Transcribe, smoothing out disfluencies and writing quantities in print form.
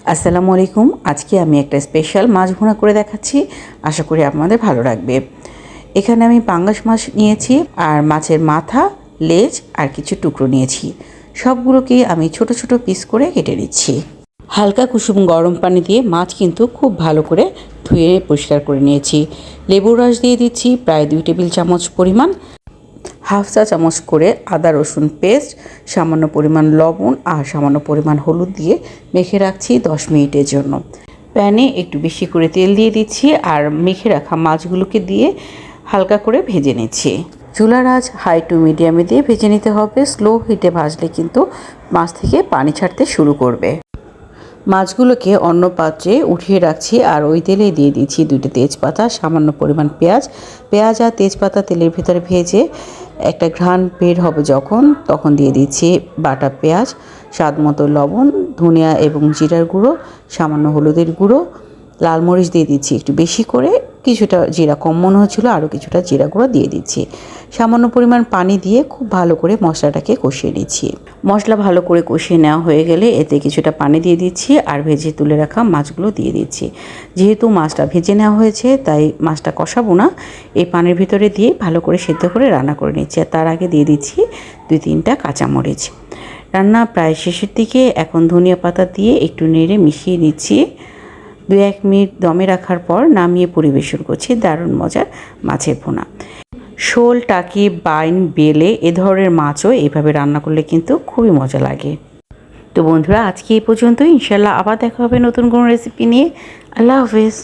আসসালামু আলাইকুম। আজকে আমি একটা স্পেশাল মাছ ভুনা করে দেখাচ্ছি, আশা করি আপনাদের ভালো লাগবে। এখানে আমি পাঙ্গাস মাছ নিয়েছি আর মাছের মাথা, লেজ আর কিছু টুকরো নিয়েছি। সবগুলোকে আমি ছোট ছোট পিস করে কেটে নিচ্ছি। হালকা কুসুম গরম পানি দিয়ে মাছ কিন্তু খুব ভালো করে ধুয়ে পরিষ্কার করে নিয়েছি। লেবুর রস দিয়ে দিচ্ছি প্রায় 2 টেবিল চামচ পরিমাণ, হাফ চা চামচ করে আদা রসুন পেস্ট, সামান্য পরিমাণ লবণ আর সামান্য পরিমাণ হলুদ দিয়ে মেখে রাখছি 10 মিনিটের জন্য। প্যানে একটু বেশি করে তেল দিয়ে দিচ্ছি আর মেখে রাখা মাছগুলোকে দিয়ে হালকা করে ভেজে নিচ্ছি। চুলার আঁচ হাই টু মিডিয়ামে দিয়ে ভেজে নিতে হবে। স্লো হিটে ভাজলে কিন্তু মাছ থেকে পানি ছাড়তে শুরু করবে। মাছগুলোকে অন্য পাত্রে উঠিয়ে রাখছি আর ওই তেলে দিয়ে দিচ্ছি 2টা তেজপাতা, সামান্য পরিমাণ পেঁয়াজ আর তেজপাতা তেলের ভিতরে ভেজে একটা ঘ্রাণ বের হবে তখন দিয়ে দিচ্ছি বাটা পেঁয়াজ, স্বাদ মতো লবণ, ধনিয়া এবং জিরার গুঁড়ো, সামান্য হলুদের গুঁড়ো, লাল মরিচ দিয়ে দিচ্ছি একটু বেশি করে, কিছুটা জিরা কম মনে হচ্ছিলো আরও কিছুটা জিরা গুঁড়ো দিয়ে দিচ্ছি। সামান্য পরিমাণ পানি দিয়ে খুব ভালো করে মশলাটাকে কষিয়ে নিচ্ছি। মশলা ভালো করে কষিয়ে নেওয়া হয়ে গেলে এতে কিছুটা পানি দিয়ে দিচ্ছি আর ভেজে তুলে রাখা মাছগুলো দিয়ে দিচ্ছি। যেহেতু মাছটা ভেজে নেওয়া হয়েছে তাই মাছটা কষাবো না, এই পানির ভিতরে দিয়ে ভালো করে সেদ্ধ করে রান্না করে নিচ্ছি। আর তার আগে দিয়ে দিচ্ছি 2-3টা কাঁচামরিচ। রান্না প্রায় শেষের দিকে, এখন ধনিয়া পাতা দিয়ে একটু নেড়ে মিশিয়ে দিচ্ছি। 2-1 মিনিট দমে রাখার পর নামিয়ে পরিবেশন করছি দারুণ মজার মাছের ভুনা। শোল, টাকি, বাইন, বেলে এ ধরনের মাছও এইভাবে রান্না করলে কিন্তু খুবই মজা লাগে। তো বন্ধুরা, আজকে এই পর্যন্তই। ইনশাল্লাহ আবার দেখা হবে নতুন কোনো রেসিপি নিয়ে। আল্লাহ হাফেজ।